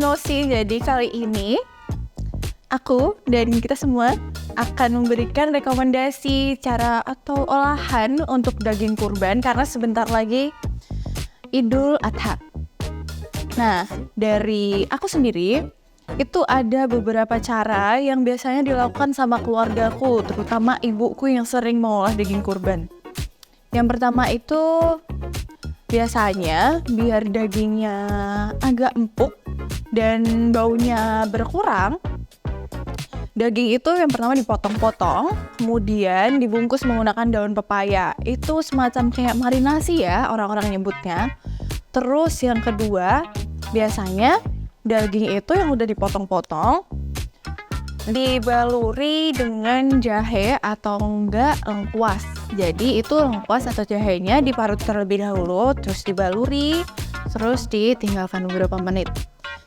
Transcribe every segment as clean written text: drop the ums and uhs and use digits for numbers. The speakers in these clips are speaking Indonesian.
Nosi. Jadi kali ini aku dan kita semua akan memberikan rekomendasi cara atau olahan untuk daging kurban karena sebentar lagi Idul Adha. Nah, dari aku sendiri itu ada beberapa cara yang biasanya dilakukan sama keluargaku, terutama ibuku yang sering mengolah daging kurban. Yang pertama itu biasanya biar dagingnya agak empuk dan baunya berkurang, daging itu yang pertama dipotong-potong, kemudian dibungkus menggunakan daun pepaya. Itu semacam kayak marinasi ya orang-orang nyebutnya. Terus yang kedua, biasanya daging itu yang udah dipotong-potong dibaluri dengan jahe atau enggak lengkuas. Jadi itu lengkuas atau jahenya diparut terlebih dahulu, terus dibaluri, terus ditinggalkan beberapa menit.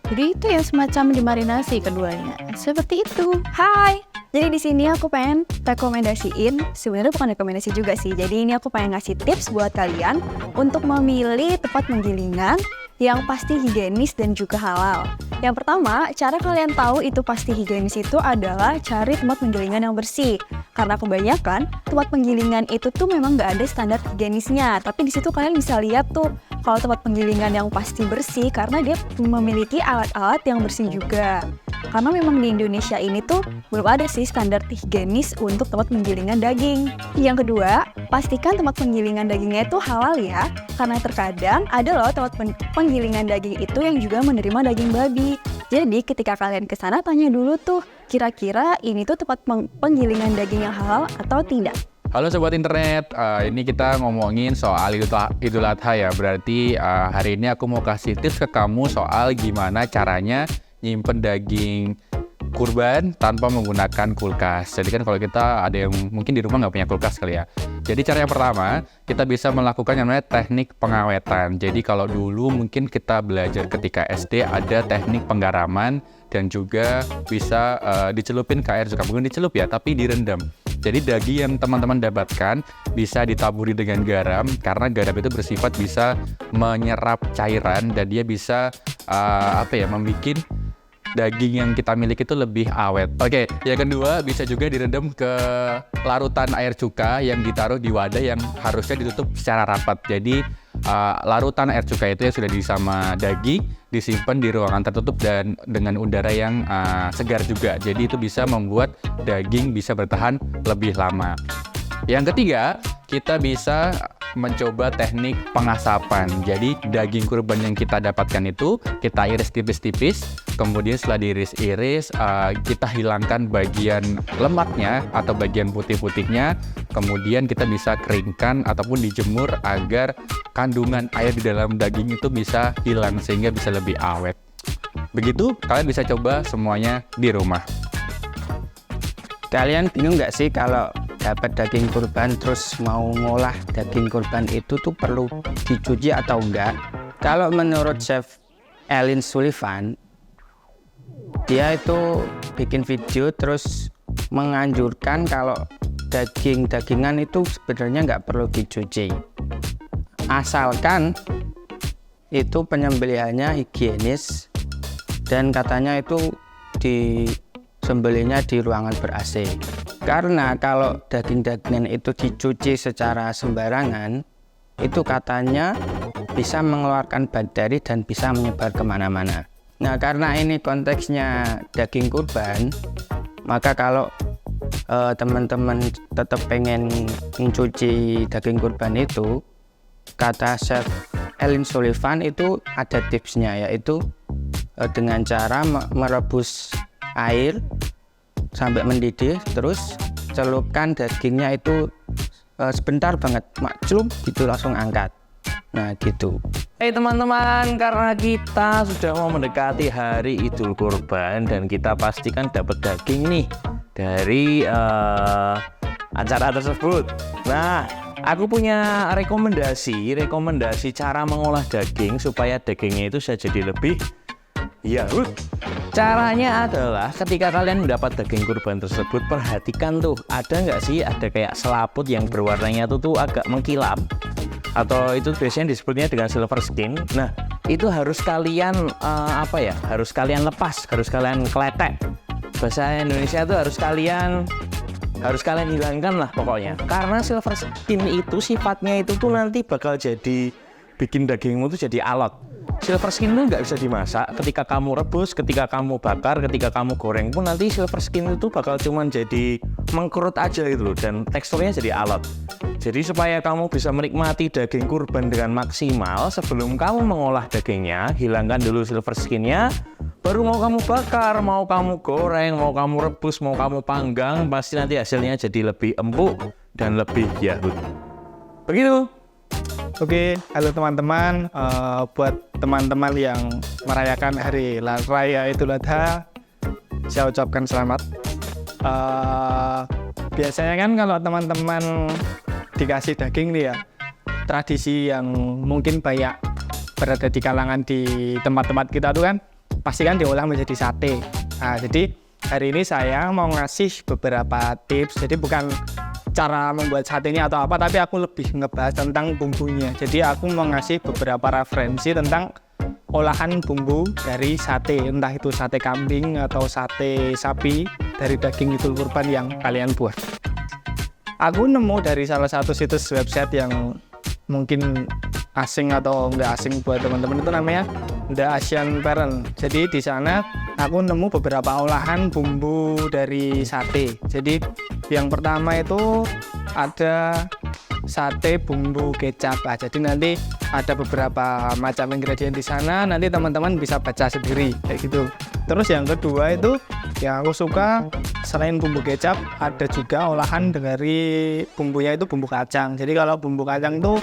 Jadi itu yang semacam dimarinasi keduanya. Seperti itu. Hai. Jadi di sini aku pengen rekomendasiin, sebenarnya bukan rekomendasi juga sih. Jadi ini aku pengen ngasih tips buat kalian untuk memilih tempat penggilingan yang pasti higienis dan juga halal. Yang pertama, cara kalian tahu itu pasti higienis itu adalah cari tempat penggilingan yang bersih. Karena kebanyakan tempat penggilingan itu tuh memang nggak ada standar higienisnya. Tapi di situ kalian bisa lihat tuh kalau tempat penggilingan yang pasti bersih karena dia memiliki alat-alat yang bersih juga. Karena memang di Indonesia ini tuh belum ada sih standar higienis untuk tempat penggilingan daging. Yang kedua, pastikan tempat penggilingan dagingnya itu halal ya. Karena terkadang ada loh tempat penggilingan daging itu yang juga menerima daging babi. Jadi ketika kalian ke sana tanya dulu tuh, kira-kira ini tuh tempat penggilingan daging yang halal atau tidak. Halo Sobat Internet, ini kita ngomongin soal Idul Adha ya. Berarti hari ini aku mau kasih tips ke kamu soal gimana caranya nyimpen daging kurban tanpa menggunakan kulkas. Jadi kan kalau kita ada yang mungkin di rumah nggak punya kulkas kali ya. Jadi cara yang pertama, kita bisa melakukan yang namanya teknik pengawetan. Jadi kalau dulu mungkin kita belajar ketika SD ada teknik penggaraman dan juga bisa dicelupin ke air juga. Bukan dicelup ya, tapi direndam. Jadi daging yang teman-teman dapatkan bisa ditaburi dengan garam karena garam itu bersifat bisa menyerap cairan dan dia bisa membuat daging yang kita miliki itu lebih awet. Oke, yang kedua bisa juga direndam ke larutan air cuka yang ditaruh di wadah yang harusnya ditutup secara rapat. Jadi larutan air cuka itu yang sudah diisi sama daging disimpan di ruangan tertutup dan dengan udara yang segar juga. Jadi itu bisa membuat daging bisa bertahan lebih lama. Yang ketiga, kita bisa mencoba teknik pengasapan. Jadi daging kurban yang kita dapatkan itu kita iris tipis-tipis, kemudian setelah diiris-iris kita hilangkan bagian lemaknya atau bagian putih-putihnya, kemudian kita bisa keringkan ataupun dijemur agar kandungan air di dalam daging itu bisa hilang sehingga bisa lebih awet. Begitu, kalian bisa coba semuanya di rumah. Kalian bingung nggak sih kalau dapat daging kurban terus mau ngolah daging kurban itu tuh perlu dicuci atau enggak? Kalau menurut Chef Ellen Sullivan, dia itu bikin video terus menganjurkan kalau daging-dagingan itu sebenarnya nggak perlu dicuci. Asalkan itu penyembelihannya higienis dan katanya itu disembelihnya di ruangan ber-AC. Karena kalau daging-dagingan itu dicuci secara sembarangan, itu katanya bisa mengeluarkan bakteri dan bisa menyebar kemana-mana. Nah, karena ini konteksnya daging kurban, maka kalau teman-teman tetap pengen mencuci daging kurban itu, kata Chef Ellen Sullivan itu ada tipsnya, yaitu dengan cara merebus air sampai mendidih, terus celupkan dagingnya itu sebentar banget, celup gitu langsung angkat. Nah gitu. Hai teman-teman, karena kita sudah mau mendekati hari Idul Kurban dan kita pastikan dapat daging nih dari acara tersebut. Nah, aku punya rekomendasi cara mengolah daging supaya dagingnya itu bisa jadi lebih Caranya adalah ketika kalian mendapat daging kurban tersebut, perhatikan tuh ada nggak sih ada kayak selaput yang berwarnanya tuh agak mengkilap, atau itu biasanya disebutnya dengan silver skin. Nah, itu harus kalian harus kalian lepas, harus kalian kletek. Bahasa Indonesia itu harus kalian hilangkan lah pokoknya. Karena silver skin itu sifatnya itu tuh nanti bakal jadi bikin dagingmu tuh jadi alot. Silver skin itu nggak bisa dimasak. Ketika kamu rebus, ketika kamu bakar, ketika kamu goreng pun nanti silver skin itu bakal cuman jadi mengkerut aja gitu loh, dan teksturnya jadi alot. Jadi supaya kamu bisa menikmati daging kurban dengan maksimal, sebelum kamu mengolah dagingnya, hilangkan dulu silver skinnya. Baru mau kamu bakar, mau kamu goreng, mau kamu rebus, mau kamu panggang, pasti nanti hasilnya jadi lebih empuk dan lebih yahut. Begitu. Oke, halo teman-teman. Buat teman-teman yang merayakan hari raya Idul Adha, saya ucapkan selamat. Biasanya kan kalau teman-teman dikasih daging nih ya, tradisi yang mungkin banyak berada di kalangan di tempat-tempat kita tuh kan, pasti kan diolah menjadi sate. Nah, jadi hari ini saya mau ngasih beberapa tips. Jadi bukan cara membuat satenya atau apa, tapi aku lebih ngebahas tentang bumbunya. Jadi aku mau ngasih beberapa referensi tentang olahan bumbu dari sate, entah itu sate kambing atau sate sapi dari daging Idul Kurban yang kalian buat. Aku nemu dari salah satu situs website yang mungkin asing atau nggak asing buat teman-teman, itu namanya The Asian Parent. Jadi di sana aku nemu beberapa olahan bumbu dari sate. Jadi yang pertama itu ada sate bumbu kecap. Nah, jadi nanti ada beberapa macam ingredient di sana, nanti teman-teman bisa baca sendiri kayak gitu. Terus yang kedua itu yang aku suka, selain bumbu kecap ada juga olahan dari bumbunya itu bumbu kacang. Jadi kalau bumbu kacang itu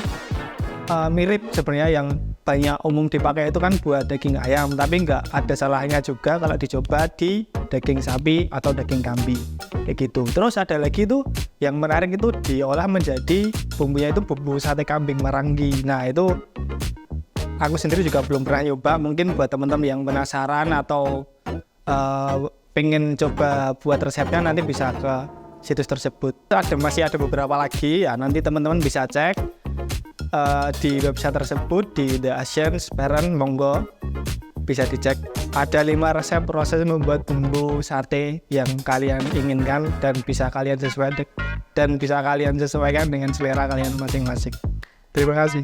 mirip sebenarnya yang banyak umum dipakai itu kan buat daging ayam, tapi nggak ada salahnya juga kalau dicoba di daging sapi atau daging kambing kayak gitu. Terus ada lagi tuh yang menarik itu diolah menjadi bumbunya itu bumbu sate kambing Marangi. Nah itu aku sendiri juga belum pernah nyoba. Mungkin buat teman-teman yang penasaran atau pengen coba buat resepnya, nanti bisa ke situs tersebut. Masih ada beberapa lagi ya, nanti teman-teman bisa cek di website tersebut, di The Asian Parent, monggo bisa dicek. Ada 5 resep proses membuat bumbu sate yang kalian inginkan dan bisa kalian sesuaikan dengan selera kalian masing-masing. Terima kasih.